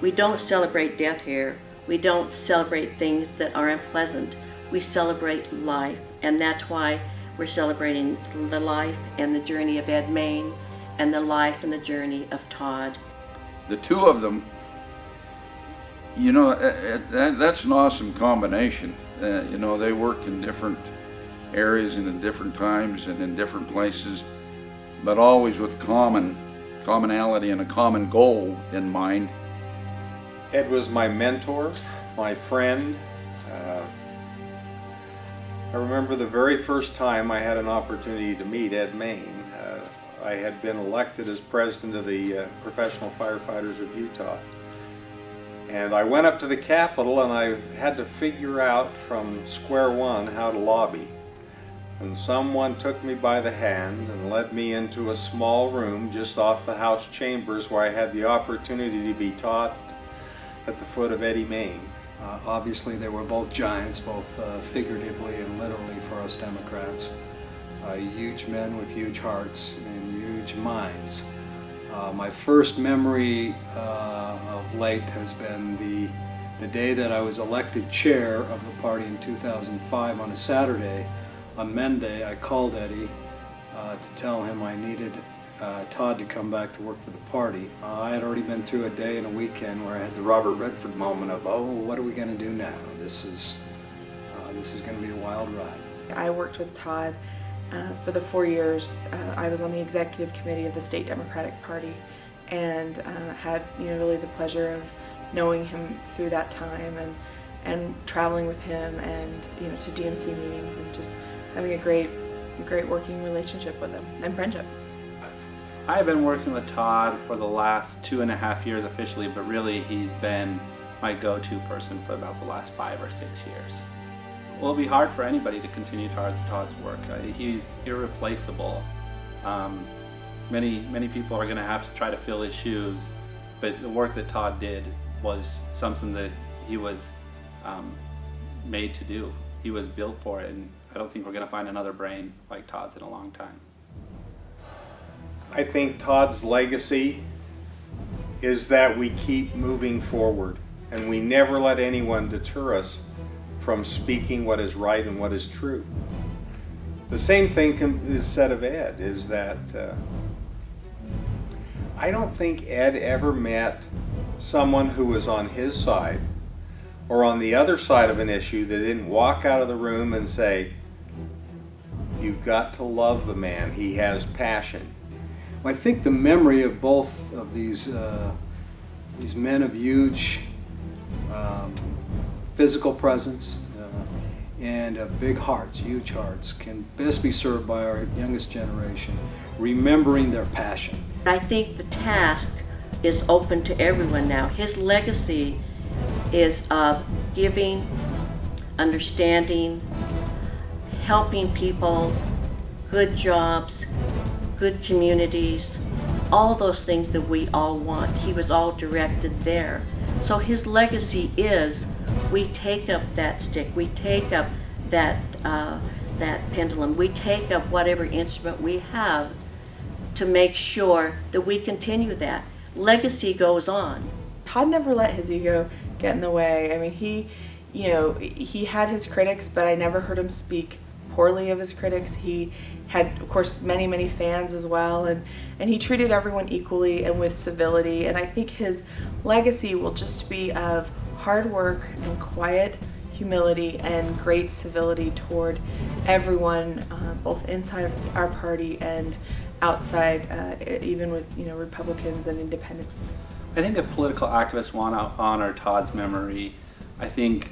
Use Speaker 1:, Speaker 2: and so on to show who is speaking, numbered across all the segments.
Speaker 1: We don't celebrate death here. We don't celebrate things that are unpleasant. We celebrate life, and that's why we're celebrating the life and the journey of Ed Mayne and the life and the journey of Todd.
Speaker 2: The two of them, you know, that's an awesome combination. You know, they worked in different areas and in different times and in different places, but always with commonality and a common goal in mind.
Speaker 3: Ed was my mentor, my friend. I remember the very first time I had an opportunity to meet Ed Mayne. I had been elected as president of the Professional Firefighters of Utah. And I went up to the Capitol and I had to figure out from square one how to lobby. And someone took me by the hand and led me into a small room just off the House chambers where I had the opportunity to be taught at the foot of Eddie Mayne.
Speaker 4: Obviously they were both giants, both figuratively and literally for us Democrats. Huge men with huge hearts and huge minds. My first memory of late has been the day that I was elected chair of the party in 2005 on a Saturday. On Monday, I called Eddie to tell him I needed Todd to come back to work for the party. I had already been through a day and a weekend where I had the Robert Redford moment of, oh, what are we going to do now? This is going to be a wild ride.
Speaker 5: I worked with Todd for the 4 years. I was on the executive committee of the state Democratic Party, and had really the pleasure of knowing him through that time and traveling with him and to DNC meetings and just having a great working relationship with him and friendship.
Speaker 6: I've been working with Todd for the last 2.5 years officially, but really he's been my go-to person for about the last 5 or 6 years. Well, it'll be hard for anybody to continue Todd's work. He's irreplaceable. Many people are going to have to try to fill his shoes, but the work that Todd did was something that he was made to do. He was built for it, and I don't think we're going to find another brain like Todd's in a long time.
Speaker 3: I think Todd's legacy is that we keep moving forward and we never let anyone deter us from speaking what is right and what is true. The same thing is said of Ed, is that I don't think Ed ever met someone who was on his side or on the other side of an issue that didn't walk out of the room and say, you've got to love the man, he has passion.
Speaker 4: I think the memory of both of these men of huge physical presence and big hearts, huge hearts, can best be served by our youngest generation, remembering their passion.
Speaker 1: I think the task is open to everyone now. His legacy is of giving, understanding, helping people, good jobs, good communities, all those things that we all want. He was all directed there. So his legacy is, we take up that stick, we take up that pendulum, we take up whatever instrument we have to make sure that we continue that. Legacy goes on.
Speaker 5: Todd never let his ego get in the way. I mean, he had his critics, but I never heard him speak poorly of his critics. He had, of course, many fans as well, and he treated everyone equally and with civility, and I think his legacy will just be of hard work and quiet humility and great civility toward everyone, both inside of our party and outside, even with Republicans and independents.
Speaker 6: I think if political activists want to honor Todd's memory, I think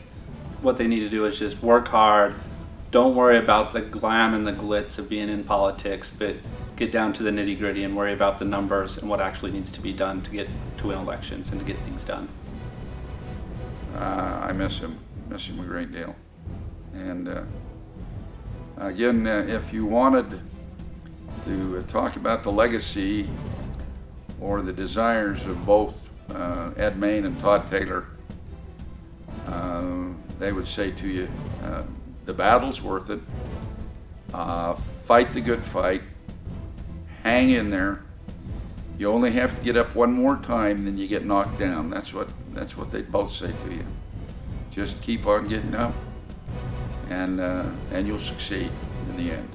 Speaker 6: what they need to do is just work hard. Don't worry about the glam and the glitz of being in politics, but get down to the nitty-gritty and worry about the numbers and what actually needs to be done to get to win elections and to get things done.
Speaker 2: I miss him a great deal. And again, if you wanted to talk about the legacy or the desires of both Ed Mayne and Todd Taylor, they would say to you, the battle's worth it, fight the good fight, hang in there, You only have to get up one more time, then you get knocked down. That's what they both say to you. Just keep on getting up, and you'll succeed in the end.